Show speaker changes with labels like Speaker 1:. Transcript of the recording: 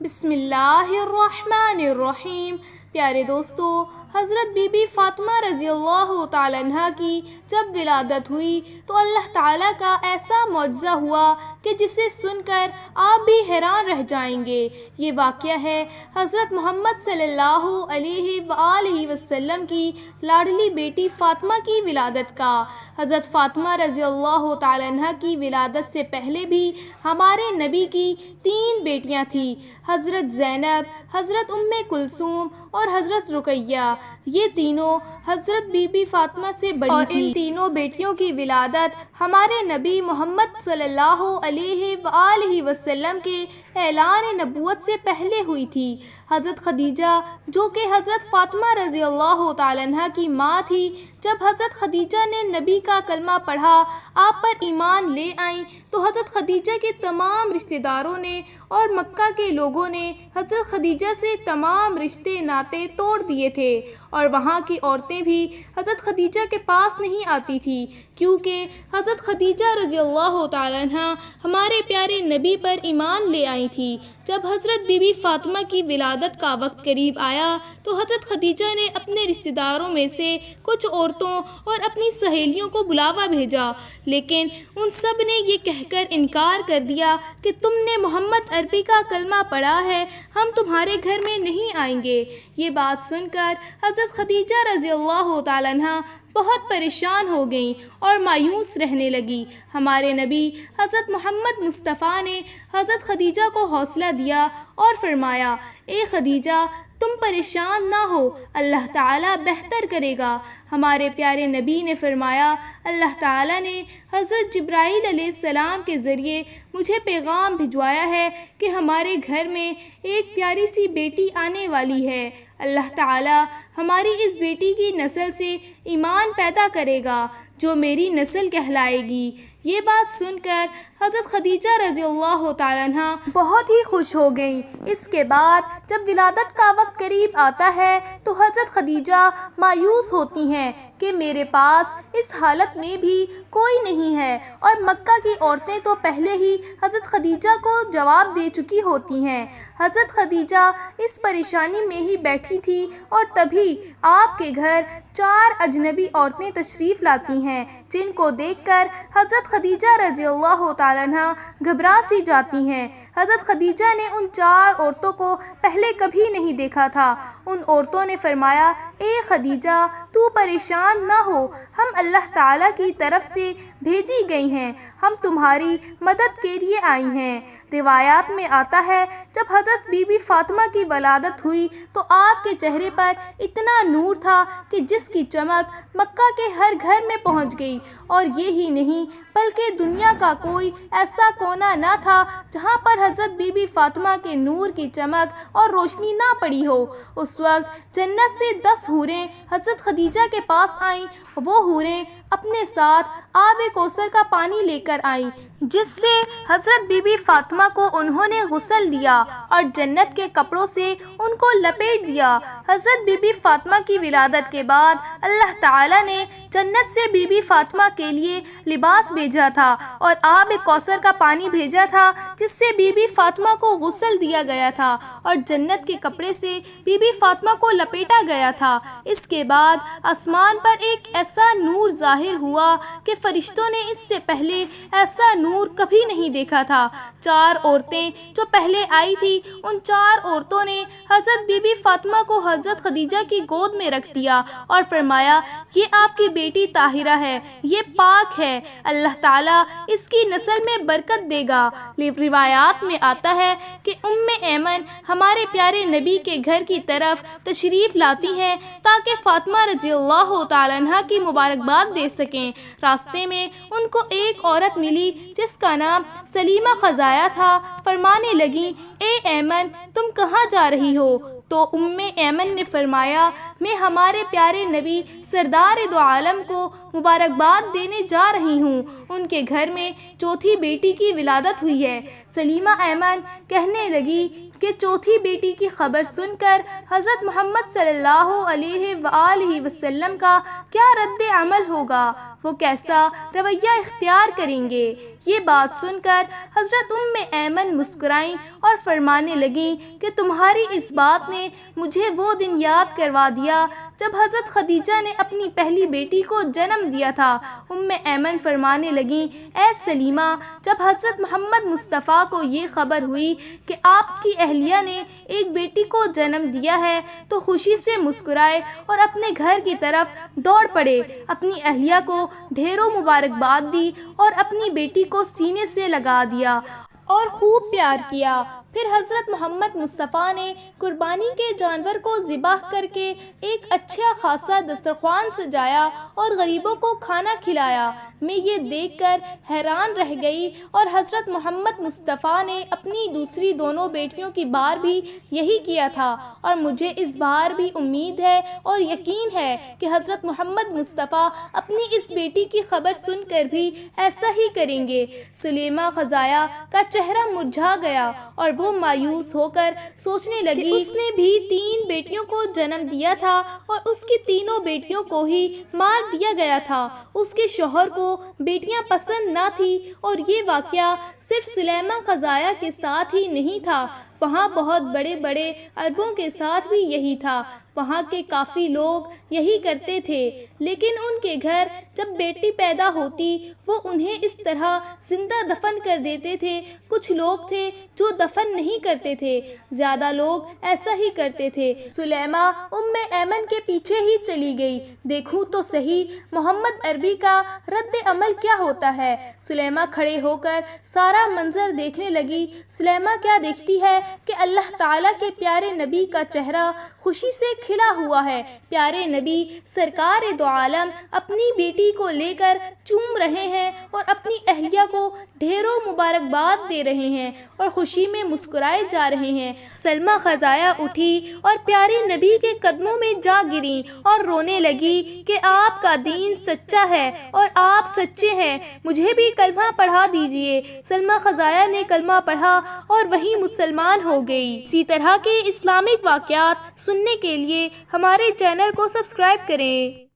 Speaker 1: بسم اللہ الرحمن الرحیم۔ پیارے دوستو، حضرت بی بی فاطمہ رضی اللہ تعالیٰ عنہ کی جب ولادت ہوئی تو اللہ تعالیٰ کا ایسا معجزہ ہوا کہ جسے سن کر آپ بھی حیران رہ جائیں گے۔ یہ واقعہ ہے حضرت محمد صلی اللہ علیہ وآلہ وسلم کی لاڈلی بیٹی فاطمہ کی ولادت کا۔ حضرت فاطمہ رضی اللہ تعالیٰ عنہ کی ولادت سے پہلے بھی ہمارے نبی کی 3 بیٹیاں تھیں، حضرت زینب، حضرت ام کلثوم اور حضرت رقیہ۔ یہ تینوں حضرت بی بی فاطمہ سے بڑی تھیں۔ ان تینوں بیٹیوں کی ولادت ہمارے نبی محمد صلی اللہ علیہ وآلہ وسلم کے اعلان نبوت سے پہلے ہوئی تھی۔ حضرت خدیجہ جو کہ حضرت فاطمہ رضی اللہ تعالیٰ عنہ کی ماں تھی، جب حضرت خدیجہ نے نبی کا کلمہ پڑھا، آپ پر ایمان لے آئیں، تو حضرت خدیجہ کے تمام رشتہ داروں نے اور مکہ کے لوگوں نے حضرت خدیجہ سے تمام رشتے ناطے توڑ دیے تھے، اور وہاں کی عورتیں بھی حضرت خدیجہ کے پاس نہیں آتی تھیں، کیونکہ حضرت خدیجہ رضی اللہ تعالیٰ عنہ ہمارے پیارے نبی پر ایمان لے آئی تھی۔ جب حضرت بی بی فاطمہ کی ولادت کا وقت قریب آیا تو حضرت خدیجہ نے اپنے رشتہ داروں میں سے کچھ عورتوں اور اپنی سہیلیوں کو بلاوا بھیجا، لیکن ان سب نے یہ کہہ کر انکار کر دیا کہ تم نے محمد عربی کا کلمہ پڑھا ہے، ہم تمہارے گھر میں نہیں آئیں گے۔ یہ بات سن کر حضرت خدیجہ رضی اللہ تعالیٰ عنہ بہت پریشان ہو گئیں اور مایوس رہنے لگی۔ ہمارے نبی حضرت محمد مصطفیٰ نے حضرت خدیجہ کو حوصلہ دیا اور فرمایا، اے خدیجہ، تم پریشان نہ ہو، اللہ تعالیٰ بہتر کرے گا۔ ہمارے پیارے نبی نے فرمایا، اللہ تعالیٰ نے حضرت جبرائیل علیہ السلام کے ذریعے مجھے پیغام بھجوایا ہے کہ ہمارے گھر میں ایک پیاری سی بیٹی آنے والی ہے۔ اللہ تعالیٰ ہماری اس بیٹی کی نسل سے ایمان پیدا کرے گا جو میری نسل کہلائے گی۔ یہ بات سن کر حضرت خدیجہ رضی اللہ تعالیٰ عنہ بہت ہی خوش ہو گئیں۔ اس کے بعد جب ولادت کا وقت قریب آتا ہے تو حضرت خدیجہ مایوس ہوتی ہیں کہ میرے پاس اس حالت میں بھی کوئی نہیں ہے، اور مکہ کی عورتیں تو پہلے ہی حضرت خدیجہ کو جواب دے چکی ہوتی ہیں۔ حضرت خدیجہ اس پریشانی میں ہی بیٹھی تھی اور تبھی آپ کے گھر 4 اجنبی عورتیں تشریف لاتی ہیں، جن کو دیکھ کر حضرت خدیجہ رضی اللہ تعالیٰ عنہ گھبرا سی جاتی ہیں۔ حضرت خدیجہ نے ان 4 عورتوں کو پہلے کبھی نہیں دیکھا تھا۔ ان عورتوں نے فرمایا، اے خدیجہ، تو پریشان نہ ہو، ہم اللہ تعالیٰ کی طرف سے بھیجی گئی ہیں، ہم تمہاری مدد کے لیے آئی ہیں۔ روایات میں آتا ہے، جب حضرت بی بی فاطمہ کی ولادت ہوئی تو آپ کے چہرے پر اتنا نور تھا کہ جس کی چمک مکہ کے ہر گھر میں پہنچ گئی، اور یہی نہیں بلکہ دنیا کا کوئی ایسا کونا نہ تھا جہاں پر حضرت بی بی فاطمہ کے نور کی چمک اور روشنی نہ پڑی ہو۔ اس وقت جنت سے 10 حوریں حضرت خدیجہ کے پاس آئیں۔ وہ حوریں اپنے ساتھ آب کوثر کا پانی لے کر آئیں، جس سے حضرت بی بی فاطمہ کو انہوں نے غسل دیا اور جنت کے کپڑوں سے ان کو لپیٹ دیا۔ حضرت بی بی فاطمہ کی ولادت کے بعد اللہ تعالیٰ نے جنت سے بی بی فاطمہ کے لیے لباس بھیجا تھا اور آب کوثر کا پانی بھیجا تھا، جس سے بی بی فاطمہ کو غسل دیا گیا تھا اور جنت کے کپڑے سے بی بی فاطمہ کو لپیٹا گیا تھا۔ اس کے بعد آسمان پر ایک ایسا نور ظاہر ہوا کہ فرشتوں نے اس سے پہلے ایسا نور کبھی نہیں دیکھا تھا۔ 4 عورتیں جو پہلے آئی تھی، ان 4 عورتوں نے حضرت بی بی فاطمہ کو حضرت خدیجہ کی گود میں رکھ دیا اور فرمایا، یہ آپ کی بیٹی طاہرہ ہے، یہ پاک ہے، اللہ تعالیٰ اس کی نسل میں برکت دے گا۔ روایات میں آتا ہے کہ ام ایمن ہمارے پیارے نبی کے گھر کی طرف تشریف لاتی ہیں تاکہ فاطمہ رضی اللہ تعالیٰ عنہ کی مبارکباد دے سکیں۔ راستے میں ان کو ایک عورت ملی جس کا نام سلیمہ خزایا تھا۔ فرمانے لگیں، اے ایمن، تم کہاں جا رہی ہو؟ تو ام ایمن نے فرمایا، میں ہمارے پیارے نبی سردار دو عالم کو مبارکباد دینے جا رہی ہوں، ان کے گھر میں 4تھی بیٹی کی ولادت ہوئی ہے۔ سلیمہ ایمن کہنے لگی کہ کہ چوتھی بیٹی کی خبر سن کر حضرت محمد صلی اللہ علیہ وآلہ وسلم کا کیا رد عمل ہوگا، وہ کیسا رویہ اختیار کریں گے۔ یہ بات سن کر حضرت ایمن مسکرائیں اور فرمانے لگیں کہ تمہاری اس بات نے مجھے وہ دن یاد کروا دیا جب حضرت خدیجہ نے اپنی پہلی بیٹی کو جنم دیا تھا۔ ایمن فرمانے لگیں، اے سلیمہ، جب حضرت محمد مصطفیٰ کو یہ خبر ہوئی کہ آپ کی اہلیہ نے ایک بیٹی کو جنم دیا ہے تو خوشی سے مسکرائے اور اپنے گھر کی طرف دوڑ پڑے، اپنی اہلیہ کو ڈھیروں مبارکباد دی اور اپنی بیٹی کو سینے سے لگا دیا اور خوب پیار کیا۔ پھر حضرت محمد مصطفیٰ نے قربانی کے جانور کو ذبح کر کے ایک اچھا خاصا دسترخوان سجایا اور غریبوں کو کھانا کھلایا۔ میں یہ دیکھ کر حیران رہ گئی اور حضرت محمد مصطفیٰ نے اپنی دوسری دونوں بیٹیوں کی بار بھی یہی کیا تھا، اور مجھے اس بار بھی امید ہے اور یقین ہے کہ حضرت محمد مصطفیٰ اپنی اس بیٹی کی خبر سن کر بھی ایسا ہی کریں گے۔ سلیمہ خزایا کا چہرہ مرجھا گیا اور وہ مایوس ہو کر سوچنے لگی اس نے بھی 3 بیٹیوں کو جنم دیا تھا اور اس کی تینوں بیٹیوں کو ہی مار دیا گیا تھا۔ اس کے شوہر کو بیٹیاں پسند نہ تھی، اور یہ واقعہ صرف سلیمہ خزایا کے ساتھ ہی نہیں تھا، وہاں بہت بڑے بڑے عربوں کے ساتھ بھی یہی تھا۔ وہاں کے کافی لوگ یہی کرتے تھے، لیکن ان کے گھر جب بیٹی پیدا ہوتی وہ انہیں اس طرح زندہ دفن کر دیتے تھے۔ کچھ لوگ تھے جو دفن نہیں کرتے تھے، زیادہ لوگ ایسا ہی کرتے تھے۔ سلیمہ ایمن کے پیچھے ہی چلی گئی، دیکھوں تو صحیح محمد عربی کا رد عمل کیا ہوتا ہے۔ سلیمہ کھڑے ہو کر سارا منظر دیکھنے لگی۔ سلیمہ کیا دیکھتی ہے کہ اللہ تعالیٰ کے پیارے نبی کا چہرہ خوشی سے کھلا ہوا ہے۔ پیارے نبی سرکار دو عالم اپنی بیٹی کو لے کر چوم رہے ہیں اور اپنی اہلیہ کو ڈھیروں مبارکباد دے رہے ہیں اور خوشی میں مسکرائے جا رہے ہیں۔ سلمہ خزایا اٹھی اور پیارے نبی کے قدموں میں جا گریں اور رونے لگی کہ آپ کا دین سچا ہے اور آپ سچے ہیں، مجھے بھی کلمہ پڑھا دیجئے۔ سلمہ خزایا نے کلمہ پڑھا اور وہیں مسلمان ہو گئی۔ اسی طرح کے اسلامک واقعات سننے کے لیے ہمارے چینل کو سبسکرائب کریں۔